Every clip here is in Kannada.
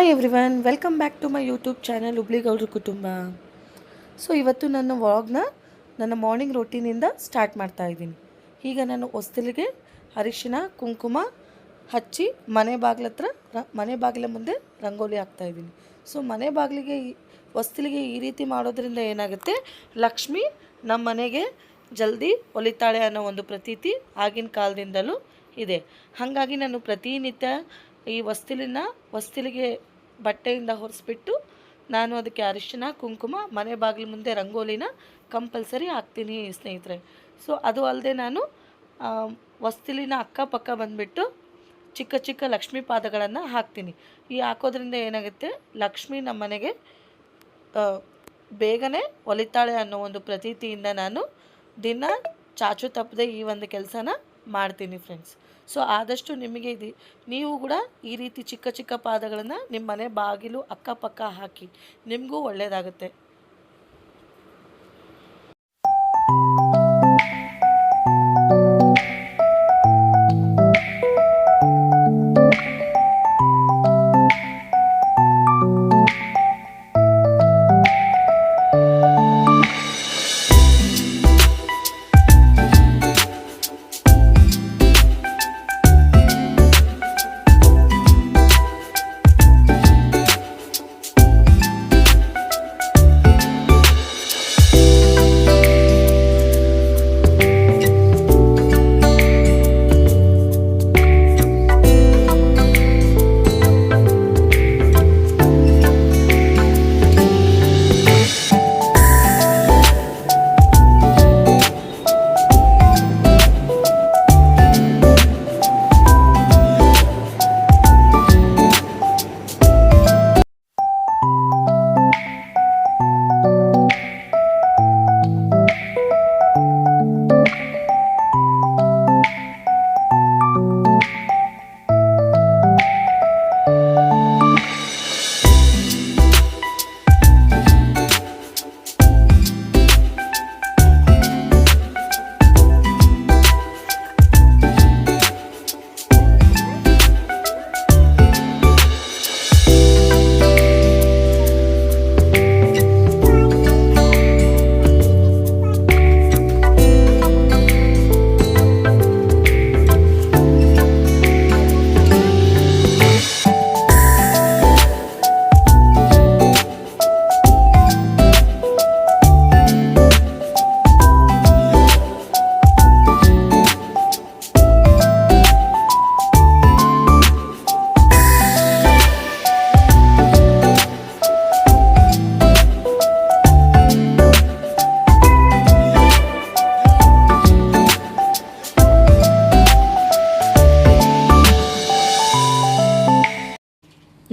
Hi everyone, welcome back to my YouTube channel Hubligowdra Kutumba. So ಇವತ್ತು ನನ್ನ ವ್ಲಾಗ್ನ ನನ್ನ ಮಾರ್ನಿಂಗ್ ರೊಟೀನಿಂದ ಸ್ಟಾರ್ಟ್ ಮಾಡ್ತಾ ಇದ್ದೀನಿ. ಈಗ ನಾನು ಹೊಸ್ತಿಲಿಗೆ ಅರಿಶಿನ ಕುಂಕುಮ ಹಚ್ಚಿ ಮನೆ ಬಾಗಿಲ ಮುಂದೆ ರಂಗೋಲಿ ಹಾಕ್ತಾಯಿದ್ದೀನಿ. ಸೊ ಮನೆ ಬಾಗಿಲಿಗೆ ಹೊಸ್ತಿಲಿಗೆ ಈ ರೀತಿ ಮಾಡೋದ್ರಿಂದ ಏನಾಗುತ್ತೆ, ಲಕ್ಷ್ಮಿ ನಮ್ಮ ಮನೆಗೆ ಜಲ್ದಿ ಒಲಿತಾಳೆ ಅನ್ನೋ ಒಂದು ಪ್ರತೀತಿ ಆಗಿನ ಕಾಲದಿಂದಲೂ ಇದೆ. ಹಾಗಾಗಿ ನಾನು ಪ್ರತಿನಿತ್ಯ ಈ ಹೊಸ್ತಿಲಿಗೆ ಬಟ್ಟೆಯಿಂದ ಹೊರಿಸ್ಬಿಟ್ಟು ನಾನು ಅದಕ್ಕೆ ಅರಿಶಿನ ಕುಂಕುಮ ಮನೆ ಬಾಗಿಲು ಮುಂದೆ ರಂಗೋಲಿನ ಕಂಪಲ್ಸರಿ ಹಾಕ್ತೀನಿ ಸ್ನೇಹಿತರೆ. ಸೊ ಅದು ಅಲ್ಲದೆ ನಾನು ಹೊಸ್ತಿಲಿನ ಅಕ್ಕಪಕ್ಕ ಬಂದುಬಿಟ್ಟು ಚಿಕ್ಕ ಚಿಕ್ಕ ಲಕ್ಷ್ಮೀ ಪಾದಗಳನ್ನು ಹಾಕ್ತೀನಿ. ಈ ಹಾಕೋದ್ರಿಂದ ಏನಾಗುತ್ತೆ, ಲಕ್ಷ್ಮಿ ನಮ್ಮ ಮನೆಗೆ ಬೇಗನೆ ಒಲಿತಾಳೆ ಅನ್ನೋ ಒಂದು ಪ್ರತೀತಿಯಿಂದ ನಾನು ದಿನ ಚಾಚು ತಪ್ಪದೆ ಈ ಒಂದು ಕೆಲಸನ ಮಾಡ್ತೀನಿ ಫ್ರೆಂಡ್ಸ್. ಸೊ ಆದಷ್ಟು ನಿಮಗೆ ನೀವು ಕೂಡ ಈ ರೀತಿ ಚಿಕ್ಕ ಚಿಕ್ಕ ಪಾದಗಳನ್ನು ನಿಮ್ಮ ಮನೆ ಬಾಗಿಲು ಅಕ್ಕಪಕ್ಕ ಹಾಕಿ, ನಿಮಗೂ ಒಳ್ಳೆಯದಾಗುತ್ತೆ.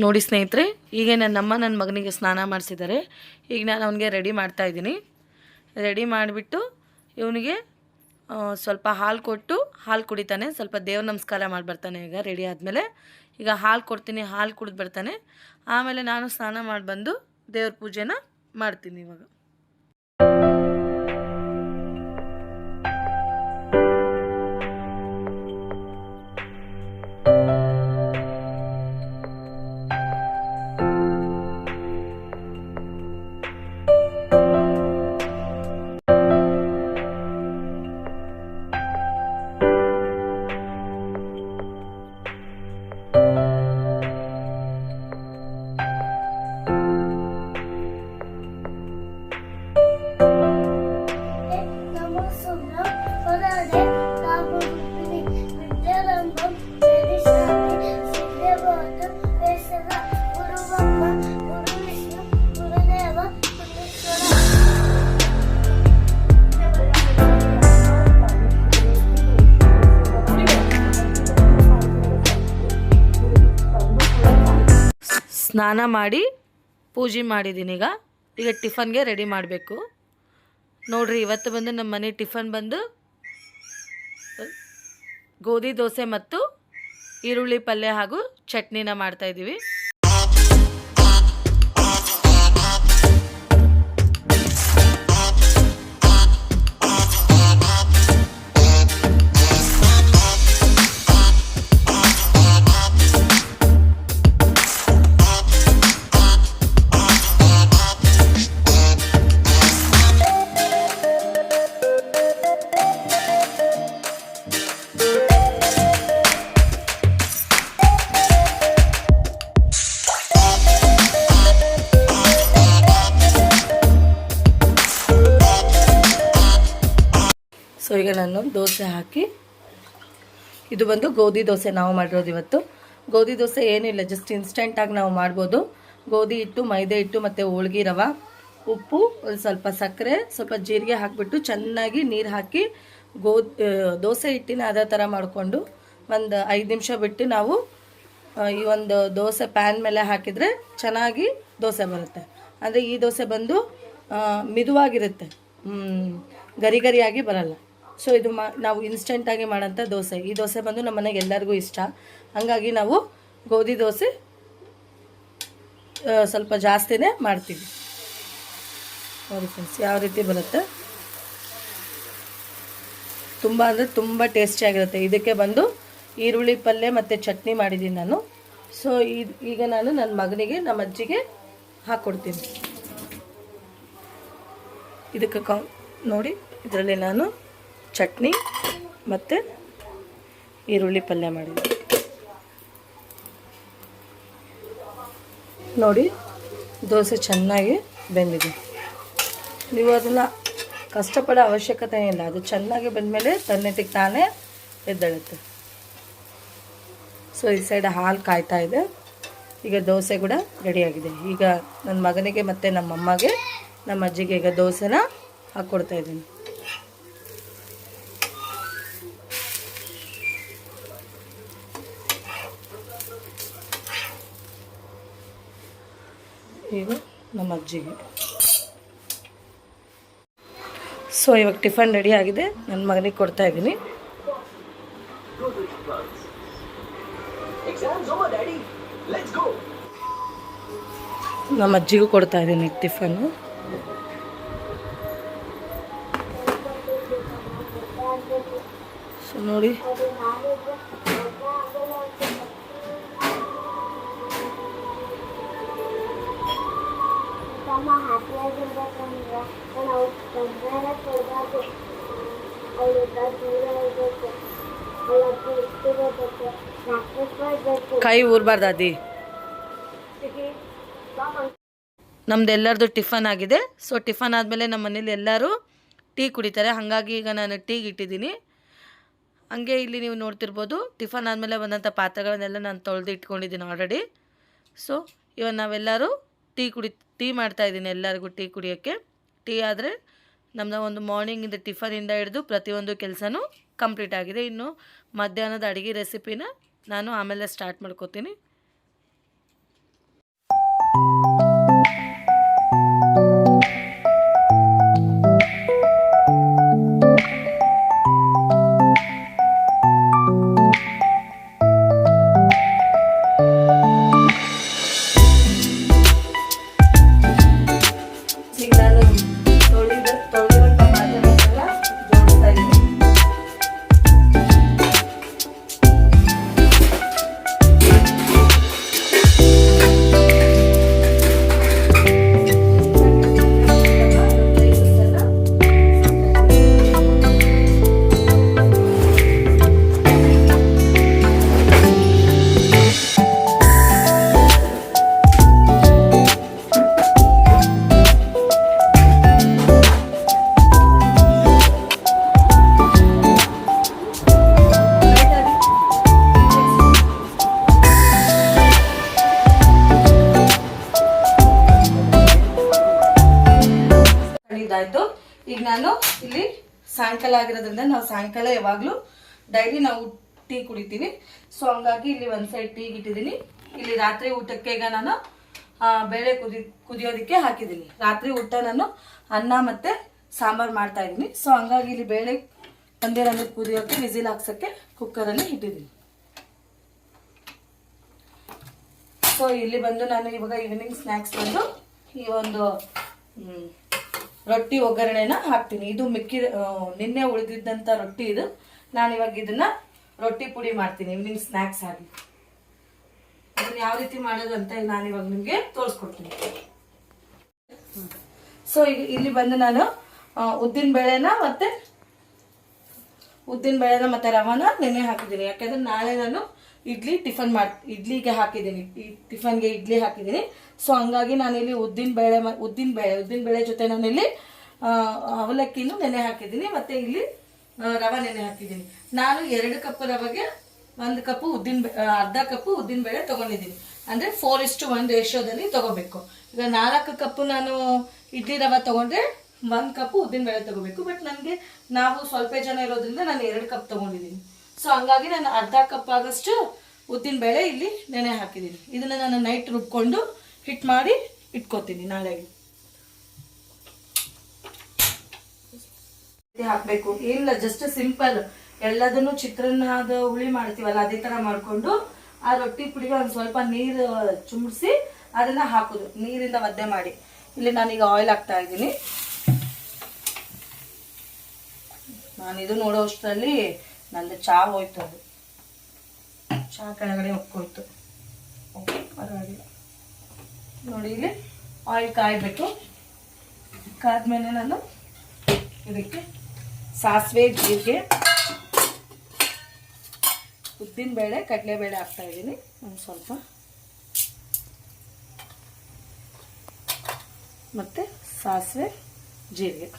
ನೋಡಿ ಸ್ನೇಹಿತರೆ, ಈಗ ನನ್ನ ಮಗನಿಗೆ ಸ್ನಾನ ಮಾಡಿಸಿದ್ದಾರೆ. ಈಗ ನಾನು ಅವನಿಗೆ ರೆಡಿ ಮಾಡ್ತಾಯಿದ್ದೀನಿ. ರೆಡಿ ಮಾಡಿಬಿಟ್ಟು ಇವನಿಗೆ ಸ್ವಲ್ಪ ಹಾಲು ಕೊಟ್ಟು ಹಾಲು ಕುಡಿತಾನೆ. ಸ್ವಲ್ಪ ದೇವ್ರ ನಮಸ್ಕಾರ ಮಾಡಿ ಬರ್ತಾನೆ. ಈಗ ರೆಡಿ ಆದಮೇಲೆ ಈಗ ಹಾಲು ಕೊಡ್ತೀನಿ, ಹಾಲು ಕುಡಿದು ಬರ್ತಾನೆ. ಆಮೇಲೆ ನಾನು ಸ್ನಾನ ಮಾಡಿ ಬಂದು ದೇವ್ರ ಪೂಜೆನ ಮಾಡ್ತೀನಿ. ಇವಾಗ ಸ್ನಾನ ಮಾಡಿ ಪೂಜೆ ಮಾಡಿದ್ದೀನಿ. ಈಗ ಟಿಫನ್ಗೆ ರೆಡಿ ಮಾಡಬೇಕು. ನೋಡಿರಿ, ಇವತ್ತು ಬಂದು ನಮ್ಮ ಮನೆ ಟಿಫನ್ ಬಂದು ಗೋಧಿ ದೋಸೆ ಮತ್ತು ಈರುಳ್ಳಿ ಪಲ್ಯ ಹಾಗೂ ಚಟ್ನಿನ ಮಾಡ್ತಾಯಿದ್ದೀವಿ. ಈಗ ನಾನು ದೋಸೆ ಹಾಕಿ, ಇದು ಬಂದು ಗೋಧಿ ದೋಸೆ ನಾವು ಮಾಡಿರೋದು ಇವತ್ತು. ಗೋಧಿ ದೋಸೆ ಏನಿಲ್ಲ, ಜಸ್ಟ್ ಇನ್ಸ್ಟೆಂಟಾಗಿ ನಾವು ಮಾಡ್ಬೋದು. ಗೋಧಿ ಹಿಟ್ಟು, ಮೈದೆ ಹಿಟ್ಟು ಮತ್ತು ಹೋಳ್ಗೆ ರವೆ, ಉಪ್ಪು, ಒಂದು ಸ್ವಲ್ಪ ಸಕ್ಕರೆ, ಸ್ವಲ್ಪ ಜೀರಿಗೆ ಹಾಕಿಬಿಟ್ಟು ಚೆನ್ನಾಗಿ ನೀರು ಹಾಕಿ ದೋಸೆ ಹಿಟ್ಟಿನ ಅದೇ ಥರ ಮಾಡಿಕೊಂಡು ಒಂದು 5 ನಿಮಿಷ ಬಿಟ್ಟು ನಾವು ಈ ಒಂದು ದೋಸೆ ಪ್ಯಾನ್ ಮೇಲೆ ಹಾಕಿದರೆ ಚೆನ್ನಾಗಿ ದೋಸೆ ಬರುತ್ತೆ. ಅಂದರೆ ಈ ದೋಸೆ ಬಂದು ಮಿದುವಾಗಿರುತ್ತೆ, ಗರಿ ಗರಿಯಾಗಿ ಬರಲ್ಲ. ಸೊ ಇದು ನಾವು ಇನ್ಸ್ಟೆಂಟಾಗಿ ಮಾಡೋಂಥ ದೋಸೆ. ಈ ದೋಸೆ ಬಂದು ನಮ್ಮ ಮನೆಗೆ ಎಲ್ಲರಿಗೂ ಇಷ್ಟ. ಹಾಗಾಗಿ ನಾವು ಗೋಧಿ ದೋಸೆ ಸ್ವಲ್ಪ ಜಾಸ್ತಿನೇ ಮಾಡ್ತೀವಿ. ನೋಡಿ ಫ್ರೆಂಡ್ಸ್ ಯಾವ ರೀತಿ ಬರುತ್ತೆ, ತುಂಬ ಅಂದರೆ ತುಂಬ ಟೇಸ್ಟಿಯಾಗಿರುತ್ತೆ. ಇದಕ್ಕೆ ಬಂದು ಈರುಳ್ಳಿ ಪಲ್ಯ ಮತ್ತು ಚಟ್ನಿ ಮಾಡಿದ್ದೀನಿ ನಾನು. ಸೊ ಈಗ ನಾನು ನನ್ನ ಮಗನಿಗೆ, ನಮ್ಮ ಅಜ್ಜಿಗೆ ಹಾಕ್ಕೊಡ್ತೀನಿ. ಇದಕ್ಕೆ ನೋಡಿ, ಇದರಲ್ಲಿ ನಾನು ಚಟ್ನಿ ಮತ್ತು ಈರುಳ್ಳಿ ಪಲ್ಯ ಮಾಡಿದ್ದೀನಿ. ನೋಡಿ ದೋಸೆ ಚೆನ್ನಾಗಿ ಬೆಂದಿದೆ. ನೀವು ಅದನ್ನು ಕಷ್ಟಪಡೋ ಅವಶ್ಯಕತೆ ಇಲ್ಲ, ಅದು ಚೆನ್ನಾಗಿ ಬೆಂದಮೇಲೆ ತನ್ನೆತಿಗೆ ತಾನೇ ಎದ್ದೇಳುತ್ತೆ. ಸೊ ಈ ಸೈಡ್ ಹಾಲು ಕಾಯ್ತಾ ಇದೆ. ಈಗ ದೋಸೆ ಕೂಡ ರೆಡಿಯಾಗಿದೆ. ಈಗ ನನ್ನ ಮಗನಿಗೆ ಮತ್ತು ನಮ್ಮಮ್ಮಗೆ, ನಮ್ಮ ಅಜ್ಜಿಗೆ ಈಗ ದೋಸೆನ ಹಾಕ್ಕೊಡ್ತಾ ಇದ್ದೀನಿ. ಈಗ ನಮ್ಮ ಅಜ್ಜಿಗೆ. ಸೊ ಇವಾಗ ಟಿಫನ್ ರೆಡಿ ಆಗಿದೆ, ನನ್ನ ಮಗನಿಗೆ ಕೊಡ್ತಾ ಇದ್ದೀನಿ. ನಮ್ಮ ಅಜ್ಜಿಗೂ ಕೊಡ್ತಾ ಇದ್ದೀನಿ ಟಿಫನ್ನು. ಸೊ ನೋಡಿ ಕೈ ಊರ್ಬಾರ್ದು ಅದಿ. ನಮ್ದು ಎಲ್ಲರದು ಟಿಫನ್ ಆಗಿದೆ. ಸೊ ಟಿಫನ್ ಆದಮೇಲೆ ನಮ್ಮ ಮನೇಲಿ ಎಲ್ಲರೂ ಟೀ ಕುಡಿತಾರೆ. ಹಾಗಾಗಿ ಈಗ ನಾನು ಟೀಗೆ ಇಟ್ಟಿದ್ದೀನಿ. ಹಂಗೆ ಇಲ್ಲಿ ನೀವು ನೋಡ್ತಿರ್ಬೋದು, ಟಿಫನ್ ಆದಮೇಲೆ ಬಂದಂಥ ಪಾತ್ರೆಗಳನ್ನೆಲ್ಲ ನಾನು ತೊಳೆದು ಇಟ್ಕೊಂಡಿದ್ದೀನಿ ಆಲ್ರೆಡಿ. ಸೊ ಇವಾಗ ನಾವೆಲ್ಲರೂ ಟೀ ಮಾಡ್ತಾಯಿದ್ದೀನಿ, ಎಲ್ಲರಿಗೂ ಟೀ ಕುಡಿಯೋಕ್ಕೆ. ಟೀ ಆದರೆ ನಮ್ಮದು ಒಂದು ಮಾರ್ನಿಂಗಿಂದ ಟಿಫನಿಂದ ಹಿಡಿದು ಪ್ರತಿಯೊಂದು ಕೆಲಸನೂ ಕಂಪ್ಲೀಟ್ ಆಗಿದೆ. ಇನ್ನು ಮಧ್ಯಾಹ್ನದ ಅಡುಗೆ ರೆಸಿಪಿನ ನಾನು ಆಮೇಲೆ ಸ್ಟಾರ್ಟ್ ಮಾಡ್ಕೋತೀನಿ. ಇದಾಯಿತು. ಈಗ ನಾನು ಇಲ್ಲಿ ಸಾಯಂಕಾಲ ಆಗಿರೋದ್ರಿಂದ ನಾವು ಸಾಯಂಕಾಲ ಯಾವಾಗಲೂ ಡೈಲಿ ನಾವು ಟೀ ಕುಡಿತೀವಿ. ಸೊ ಹಂಗಾಗಿ ಇಲ್ಲಿ ಒಂದು ಸೈಡ್ ಟೀಗೆ ಇಟ್ಟಿದ್ದೀನಿ. ಇಲ್ಲಿ ರಾತ್ರಿ ಊಟಕ್ಕೆ ಈಗ ನಾನು ಬೇಳೆ ಕುದಿಯೋದಕ್ಕೆ ಹಾಕಿದ್ದೀನಿ. ರಾತ್ರಿ ಊಟ ನಾನು ಅನ್ನ ಮತ್ತು ಸಾಂಬಾರು ಮಾಡ್ತಾ ಇದ್ದೀನಿ. ಸೊ ಹಂಗಾಗಿ ಇಲ್ಲಿ ಬೇಳೆ ಒಂದೇ ರನ್ನ ಕುದಿಯೋಕ್ಕೆ ವಿಸಿಲ್ ಹಾಕ್ಸೋಕ್ಕೆ ಕುಕ್ಕರಲ್ಲಿ ಇಟ್ಟಿದ್ದೀನಿ. ಸೊ ಇಲ್ಲಿ ಬಂದು ನಾನು ಇವಾಗ ಈವ್ನಿಂಗ್ ಸ್ನ್ಯಾಕ್ಸ್ ಬಂದು ಈ ಒಂದು ರೊಟ್ಟಿ ಒಗ್ಗರಣೆನ ಹಾಕ್ತೀನಿ. ಇದು ನಿನ್ನೆ ಉಳಿದಿದ್ದಂಥ ರೊಟ್ಟಿ ಇದು. ನಾನು ಇವಾಗ ಇದನ್ನ ರೊಟ್ಟಿ ಪುಡಿ ಮಾಡ್ತೀನಿ ಈವ್ನಿಂಗ್ ಸ್ನ್ಯಾಕ್ಸ್ ಆಗಿ. ಅದನ್ನ ಯಾವ ರೀತಿ ಮಾಡೋದು ಅಂತ ನಾನು ಇವಾಗ ನಿಮಗೆ ತೋರಿಸ್ಕೊಡ್ತೀನಿ. ಸೊ ಈಗ ಇಲ್ಲಿ ಬಂದು ನಾನು ಉದ್ದಿನ ಬೇಳೆನ ಮತ್ತೆ ರವಾನ ನೆನೆ ಹಾಕಿದ್ದೀನಿ. ಯಾಕಂದ್ರೆ ನಾಳೆ ನಾನು ಇಡ್ಲಿಗೆ ಹಾಕಿದ್ದೀನಿ, ಈ ಟಿಫನ್ಗೆ ಇಡ್ಲಿ ಹಾಕಿದ್ದೀನಿ. ಸೊ ಹಂಗಾಗಿ ನಾನಿಲ್ಲಿ ಉದ್ದಿನ ಬೇಳೆ ಜೊತೆ ನಾನಿಲ್ಲಿ ಅವಲಕ್ಕಿನೂ ನೆನೆ ಹಾಕಿದ್ದೀನಿ. ಮತ್ತೆ ಇಲ್ಲಿ ರವೆ ನೆನೆ ಹಾಕಿದ್ದೀನಿ. ನಾನು 2 ಕಪ್ ರವೆಗೆ 1 ಕಪ್ ಅರ್ಧ ಕಪ್ ಉದ್ದಿನ ಬೇಳೆ ತೊಗೊಂಡಿದ್ದೀನಿ. ಅಂದರೆ 4:1 ರೇಷಿಯೋದಲ್ಲಿ ತೊಗೋಬೇಕು. ಈಗ 4 ಕಪ್ ನಾನು ಇಡ್ಲಿ ರವೆ ತೊಗೊಂಡ್ರೆ 1 ಕಪ್ ಉದ್ದಿನ ಬೇಳೆ ತೊಗೋಬೇಕು. ಬಟ್ ನನಗೆ ನಾವು ಸ್ವಲ್ಪ ಜನ ಇರೋದ್ರಿಂದ ನಾನು 2 ಕಪ್ ತೊಗೊಂಡಿದ್ದೀನಿ. ಸೊ ಹಂಗಾಗಿ ನಾನು ಅರ್ಧ ಕಪ್ ಆಗಷ್ಟು ಉದ್ದಿನ ಬೇಳೆ ಇಲ್ಲಿ ನೆನೆ ಹಾಕಿದ್ದೀನಿ. ಇದನ್ನು ನಾನು ನೈಟ್ ರುಬ್ಕೊಂಡು ಹಿಟ್ಟು ಮಾಡಿ ಇಟ್ಕೋತೀನಿ ನಾಳೆಗೆ. ಹಾಕಬೇಕು ಏನಿಲ್ಲ, ಜಸ್ಟ್ ಸಿಂಪಲ್ ಎಲ್ಲದನ್ನು ಚಿತ್ರಾನ್ನದ ಹುಳಿ ಮಾಡ್ತೀವಲ್ಲ ಅದೇ ಥರ ಮಾಡಿಕೊಂಡು ಆ ರೊಟ್ಟಿ ಪುಡಿಗೆ ಒಂದು ಸ್ವಲ್ಪ ನೀರು ಚುಮ್ಮಿಸಿ ಅದನ್ನ ಹಾಕೋದು, ನೀರಿಂದ ಒದ್ದೆ ಮಾಡಿ. ಇಲ್ಲಿ ನಾನೀಗ ಆಯಿಲ್ ಹಾಕ್ತಾ ಇದ್ದೀನಿ. ನಾನಿದು ನೋಡೋ ಅಷ್ಟರಲ್ಲಿ ನಂದು ಚಹಾ ಹೋಯ್ತು, ಅದು ಚಹಾ ಕೆಳಗಡೆ ಹೊಕ್ಕೋಯ್ತು. ಓಕೆ, ಪರವಾಗಿಲ್ಲ. ನೋಡಿ ಇಲ್ಲಿ ಆಯಿಲ್ ಕಾಯಬೇಕು. ಕಾದ್ಮೇಲೆ ನಾನು ಇದಕ್ಕೆ ಸಾಸಿವೆ, ಜೀರಿಗೆ, ಉದ್ದಿನಬೇಳೆ, ಕಡಲೆಬೇಳೆ ಹಾಕ್ತಾ ಇದ್ದೀನಿ ಒಂದು ಸ್ವಲ್ಪ, ಮತ್ತು ಸಾಸಿವೆ, ಜೀರಿಗೆ.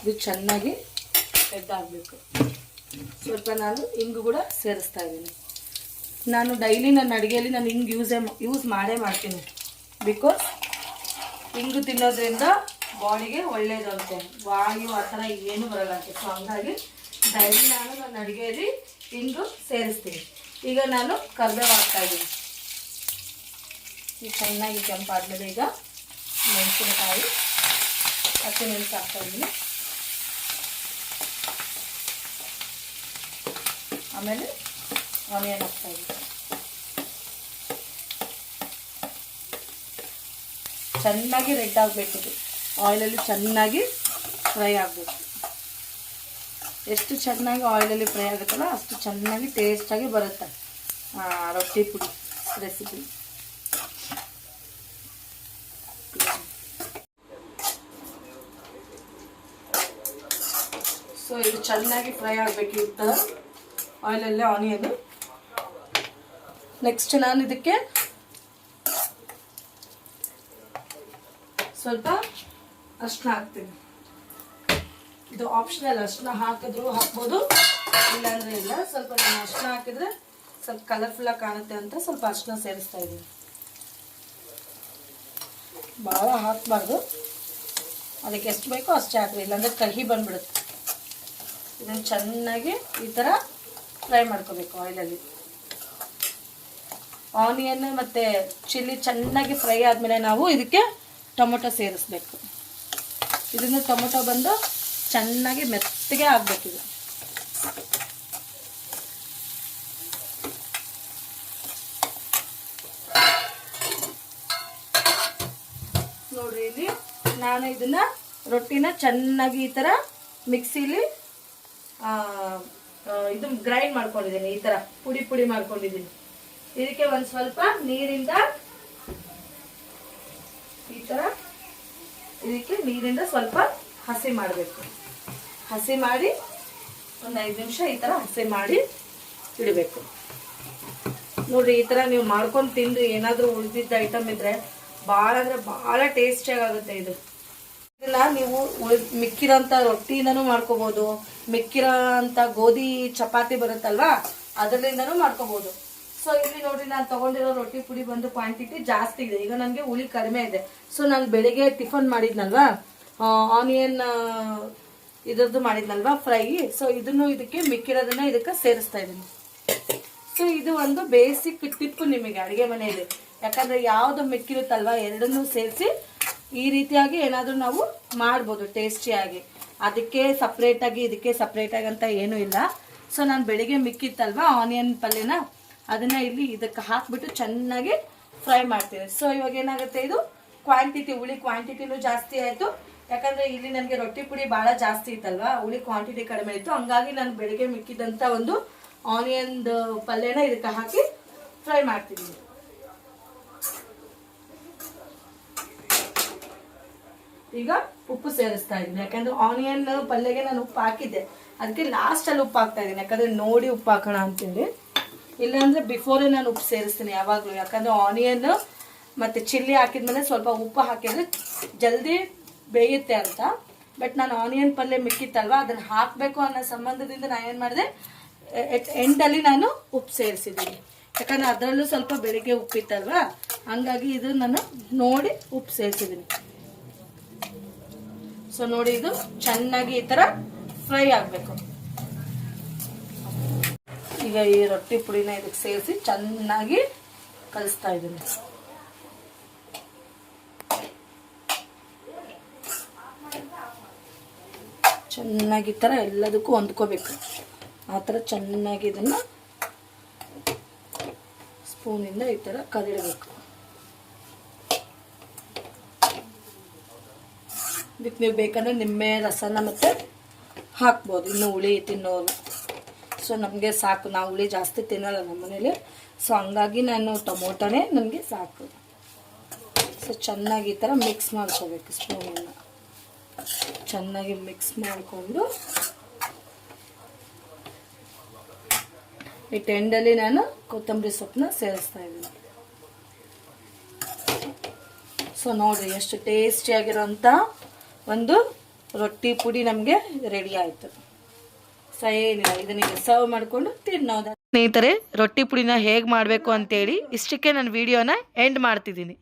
ಇದು ಚೆನ್ನಾಗಿ ಎದ್ದಾಗಬೇಕು. ಸ್ವಲ್ಪ ನಾನು ಇಂಗು ಕೂಡ ಸೇರಿಸ್ತಾ ಇದ್ದೀನಿ. ನಾನು ಡೈಲಿ ನನ್ನ ಅಡುಗೆಯಲ್ಲಿ ನಾನು ಹಿಂಗೆ ಯೂಸ್ ಮಾಡೇ ಮಾಡ್ತೀನಿ. ಬಿಕಾಸ್ ಇಂಗು ತಿನ್ನೋದ್ರಿಂದ ಬಾಡಿಗೆ ಒಳ್ಳೇದಾಗುತ್ತೆ, ವಾಯು ಆ ಥರ ಏನು ಬರಲ್ಲ ಅಂತ. ಸೊ ಹಂಗಾಗಿ ಡೈಲಿ ನಾನು ನನ್ನ ಅಡುಗೆಯಲ್ಲಿ ಇಂಗು ಸೇರಿಸ್ತೀನಿ. ಈಗ ನಾನು ಕರಿಬೇವು ಹಾಕ್ತಾ ಇದ್ದೀನಿ. ಈಗ ಚೆನ್ನಾಗಿ ಕೆಂಪಾದ್ಮೇಲೆ ಈಗ ಮೆಣಸಿನಕಾಯಿ, ಹಸಿಮೆಣಸು ಹಾಕ್ತಾ ಇದ್ದೀನಿ. ಆಮೇಲೆ ಆನಿಯನ್ ಹಾಕ್ತಾ ಇದ್ದೀನಿ. ಚೆನ್ನಾಗಿ ರೆಡ್ ಆಗಬೇಕು, ಆಯಿಲಲ್ಲಿ ಚೆನ್ನಾಗಿ ಫ್ರೈ ಆಗಬೇಕು. ಎಷ್ಟು ಚೆನ್ನಾಗಿ ಆಯಿಲಲ್ಲಿ ಫ್ರೈ ಆಗುತ್ತಲ್ಲ ಅಷ್ಟು ಚೆನ್ನಾಗಿ ಟೇಸ್ಟಾಗಿ ಬರುತ್ತೆ ರೊಟ್ಟಿ ಪುಡಿ ರೆಸಿಪಿ. ಸೊ ಇದು ಚೆನ್ನಾಗಿ ಫ್ರೈ ಆಗಬೇಕಿತ್ತು ಆಯಿಲಲ್ಲೇ ಆನಿಯನ್. ನೆಕ್ಸ್ಟ್ ನಾನು ಇದಕ್ಕೆ ಸ್ವಲ್ಪ ಅರಿಶಿನ ಹಾಕ್ತೀನಿ. ಇದು ಆಪ್ಷನಲ್, ಅರಿಶಿನ ಹಾಕಿದ್ರು ಹಾಕ್ಬೋದು, ಇಲ್ಲಾಂದ್ರೆ ಇಲ್ಲ. ಸ್ವಲ್ಪ ನಾನು ಅರಿಶಿನ ಹಾಕಿದ್ರೆ ಸ್ವಲ್ಪ ಕಲರ್ಫುಲ್ಲಾಗಿ ಕಾಣುತ್ತೆ ಅಂತ ಸ್ವಲ್ಪ ಅರಿಶಿನ ಸೇರಿಸ್ತಾ ಇದ್ದೀನಿ. ಭಾಳ ಹಾಕಬಾರ್ದು, ಅದಕ್ಕೆ ಎಷ್ಟು ಬೇಕೋ ಅಷ್ಟೇ ಹಾಕ್ರಿ, ಇಲ್ಲಾಂದ್ರೆ ಕಹಿ ಬಂದ್ಬಿಡುತ್ತೆ. ಇದನ್ನು ಚೆನ್ನಾಗಿ ಈ ಥರ ಫ್ರೈ ಮಾಡ್ಕೋಬೇಕು ಆಯಿಲಲ್ಲಿ. ಆನಿಯನ್ ಮತ್ತು ಚಿಲ್ಲಿ ಚೆನ್ನಾಗಿ ಫ್ರೈ ಆದಮೇಲೆ ನಾವು ಇದಕ್ಕೆ ಟೊಮೊಟೊ ಸೇರಿಸ್ಬೇಕು. ಇದನ್ನು ಟೊಮೊಟೊ ಬಂದು ಚೆನ್ನಾಗಿ ಮೆತ್ತಗೆ ಆಗಬೇಕಿದೆ. ನೋಡ್ರಿ, ಇಲ್ಲಿ ನಾನು ಇದನ್ನ ರೊಟ್ಟಿನ ಚೆನ್ನಾಗಿ ಈ ಥರ ಮಿಕ್ಸಿಲಿ ಇದು ಗ್ರೈಂಡ್ ಮಾಡ್ಕೊಂಡಿದ್ದೀನಿ. ಈ ಥರ ಪುಡಿ ಮಾಡ್ಕೊಂಡಿದ್ದೀನಿ. ಇದಕ್ಕೆ ಒಂದು ಸ್ವಲ್ಪ ನೀರಿಂದ ಈ ಥರ ಇದಕ್ಕೆ ನೀರಿಂದ ಸ್ವಲ್ಪ ಹಸಿ ಮಾಡಬೇಕು. ಹಸಿ ಮಾಡಿ ಒಂದು 5 ನಿಮಿಷ ಈ ಥರ ಹಸಿ ಮಾಡಿ ಇಡಬೇಕು. ನೋಡಿರಿ, ಈ ಥರ ನೀವು ಮಾಡ್ಕೊಂಡು ತಿಂದು ಏನಾದರೂ ಉಳಿದಿದ್ದ ಐಟಮ್ ಇದ್ರೆ ಭಾಳ ಅಂದರೆ ಭಾಳ ಟೇಸ್ಟಿಯಾಗಿ ಆಗುತ್ತೆ ಇದು. ಇದನ್ನ ನೀವು ಮಿಕ್ಕಿರೋಂಥ ರೊಟ್ಟಿಯಿಂದನೂ ಮಾಡ್ಕೋಬೋದು, ಮಿಕ್ಕಿರೋಂಥ ಗೋಧಿ ಚಪಾತಿ ಬರುತ್ತಲ್ವಾ ಅದರಿಂದನೂ ಮಾಡ್ಕೋಬೋದು. ಸೊ ಇಲ್ಲಿ ನೋಡ್ರಿ, ನಾನು ತಗೊಂಡಿರೋ ರೊಟ್ಟಿ ಪುಡಿ ಬಂದು ಕ್ವಾಂಟಿಟಿ ಜಾಸ್ತಿ ಇದೆ. ಈಗ ನನಗೆ ಹುಳಿ ಕಡಿಮೆ ಇದೆ. ಸೊ ನಾನು ಬೆಳಿಗ್ಗೆ ಟಿಫನ್ ಮಾಡಿದ್ನಲ್ವಾ, ಆನಿಯನ್ ಇದ್ರದ್ದು ಮಾಡಿದ್ನಲ್ವಾ ಫ್ರೈ. ಸೊ ಇದನ್ನು ಇದಕ್ಕೆ ಮಿಕ್ಕಿರೋದನ್ನ ಇದಕ್ಕೆ ಸೇರಿಸ್ತಾ ಇದ್ದೀನಿ. ಸೊ ಇದು ಒಂದು ಬೇಸಿಕ್ ಟಿಪ್ ನಿಮಗೆ ಅಡುಗೆ ಮನೆಯಲ್ಲಿ. ಯಾಕಂದರೆ ಯಾವುದು ಮಿಕ್ಕಿರುತ್ತಲ್ವಾ ಎರಡನ್ನೂ ಸೇರಿಸಿ ಈ ರೀತಿಯಾಗಿ ಏನಾದರೂ ನಾವು ಮಾಡ್ಬೋದು ಟೇಸ್ಟಿಯಾಗಿ. ಅದಕ್ಕೆ ಸಪ್ರೇಟಾಗಿ ಇದಕ್ಕೆ ಸಪ್ರೇಟಾಗಿ ಅಂತ ಏನೂ ಇಲ್ಲ. ಸೊ ನಾನು ಬೆಳಿಗ್ಗೆ ಮಿಕ್ಕಿತ್ತಲ್ವಾ ಆನಿಯನ್ ಪಲ್ಯನ, ಅದನ್ನು ಇಲ್ಲಿ ಇದಕ್ಕೆ ಹಾಕಿಬಿಟ್ಟು ಚೆನ್ನಾಗಿ ಫ್ರೈ ಮಾಡ್ತೀನಿ. ಸೊ ಇವಾಗ ಏನಾಗುತ್ತೆ, ಇದು ಕ್ವಾಂಟಿಟಿ ಹುಳಿ ಕ್ವಾಂಟಿಟಿನೂ ಜಾಸ್ತಿ ಆಯಿತು. ಯಾಕಂದರೆ ಇಲ್ಲಿ ನನಗೆ ರೊಟ್ಟಿ ಪುಡಿ ಭಾಳ ಜಾಸ್ತಿ ಇತ್ತಲ್ವಾ, ಹುಳಿ ಕ್ವಾಂಟಿಟಿ ಕಡಿಮೆ ಇತ್ತು. ಹಂಗಾಗಿ ನಾನು ಬೆಳಿಗ್ಗೆ ಮಿಕ್ಕಿದಂಥ ಒಂದು ಆನಿಯನ್ದು ಪಲ್ಯನ ಇದಕ್ಕೆ ಹಾಕಿ ಫ್ರೈ ಮಾಡ್ತೀನಿ. ಈಗ ಉಪ್ಪು ಸೇರಿಸ್ತಾ ಇದ್ದೀನಿ, ಯಾಕಂದ್ರೆ ಆನಿಯನ್ ಪಲ್ಯಗೆ ನಾನು ಉಪ್ಪು ಹಾಕಿದ್ದೆ. ಅದಕ್ಕೆ ಲಾಸ್ಟಲ್ಲಿ ಉಪ್ಪು ಹಾಕ್ತಾ ಇದ್ದೀನಿ, ಯಾಕಂದರೆ ನೋಡಿ ಉಪ್ಪು ಹಾಕೋಣ ಅಂತೇಳಿ. ಇಲ್ಲಾಂದರೆ ಬಿಫೋರೇ ನಾನು ಉಪ್ಪು ಸೇರಿಸ್ತೀನಿ ಯಾವಾಗಲೂ, ಯಾಕಂದರೆ ಆನಿಯನ್ ಮತ್ತು ಚಿಲ್ಲಿ ಹಾಕಿದ್ಮೇಲೆ ಸ್ವಲ್ಪ ಉಪ್ಪು ಹಾಕಿದರೆ ಜಲ್ದಿ ಬೇಯುತ್ತೆ ಅಂತ. ಬಟ್ ನಾನು ಆನಿಯನ್ ಪಲ್ಯ ಮಿಕ್ಕಿತ್ತಲ್ವ, ಅದನ್ನು ಹಾಕಬೇಕು ಅನ್ನೋ ಸಂಬಂಧದಿಂದ ನಾನು ಏನು ಮಾಡಿದೆ, ಎಂಡಲ್ಲಿ ನಾನು ಉಪ್ಪು ಸೇರಿಸಿದ್ದೀನಿ. ಯಾಕಂದರೆ ಅದರಲ್ಲೂ ಸ್ವಲ್ಪ ಬೆಳಿಗ್ಗೆ ಉಪ್ಪಿತ್ತಲ್ವ, ಹಂಗಾಗಿ ಇದು ನಾನು ನೋಡಿ ಉಪ್ಪು ಸೇರಿಸಿದ್ದೀನಿ. ಸೊ ನೋಡಿ, ಇದು ಚೆನ್ನಾಗಿ ಈ ಥರ ಫ್ರೈ ಆಗಬೇಕು. ಈಗ ಈ ರೊಟ್ಟಿ ಪುಡಿನ ಇದಕ್ಕೆ ಸೇರಿಸಿ ಚೆನ್ನಾಗಿ ಕಲಿಸ್ತಾ ಇದ್ದೀನಿ. ಚೆನ್ನಾಗಿ ಈ ಥರ ಎಲ್ಲದಕ್ಕೂ ಹೊಂದ್ಕೋಬೇಕು. ಆ ಥರ ಚೆನ್ನಾಗಿ ಇದನ್ನು ಸ್ಪೂನಿಂದ ಈ ಥರ ಕಲಿಡಬೇಕು. ಇದಕ್ಕೆ ನೀವು ಬೇಕಂದರೆ ನಿಂಬೆ ರಸನ ಮತ್ತೆ ಹಾಕ್ಬೋದು, ಇನ್ನು ಹುಳಿ ತಿನ್ನೋರು. ಸೊ ನಮಗೆ ಸಾಕು, ನಾವು ಹುಳಿ ಜಾಸ್ತಿ ತಿನ್ನಲ್ಲ ನಮ್ಮ ಮನೇಲಿ. ಸೊ ಹಂಗಾಗಿ ನಾನು ಟೊಮೊಟೊನೇ ನನಗೆ ಸಾಕು. ಸೊ ಚೆನ್ನಾಗಿ ಈ ಥರ ಮಿಕ್ಸ್ ಮಾಡ್ಕೋಬೇಕು. ಸ್ಪೂನನ್ನು ಚೆನ್ನಾಗಿ ಮಿಕ್ಸ್ ಮಾಡಿಕೊಂಡು ಈ ಟೆಂಡಲ್ಲಿ ನಾನು ಕೊತ್ತಂಬರಿ ಸೊಪ್ಪನ್ನ ಸೇರಿಸ್ತಾ ಇದ್ದೀನಿ. ಸೊ ನೋಡಿರಿ, ಎಷ್ಟು ಟೇಸ್ಟಿಯಾಗಿರೋಂಥ ಒಂದು ರೊಟ್ಟಿ ಪುಡಿ ನಮಗೆ ರೆಡಿ ಆಯಿತು. ಸೊ ಏನಿಲ್ಲ, ಇದನ್ನ ಸರ್ವ್ ಮಾಡಿಕೊಂಡು ತಿನ್ನೋದು. ಸ್ನೇಹಿತರೆ, ರೊಟ್ಟಿ ಪುಡಿನ ಹೇಗೆ ಮಾಡಬೇಕು ಅಂತೇಳಿ ಇಷ್ಟಕ್ಕೆ ನಾನು ವಿಡಿಯೋನ ಎಂಡ್ ಮಾಡ್ತಿದ್ದೀನಿ.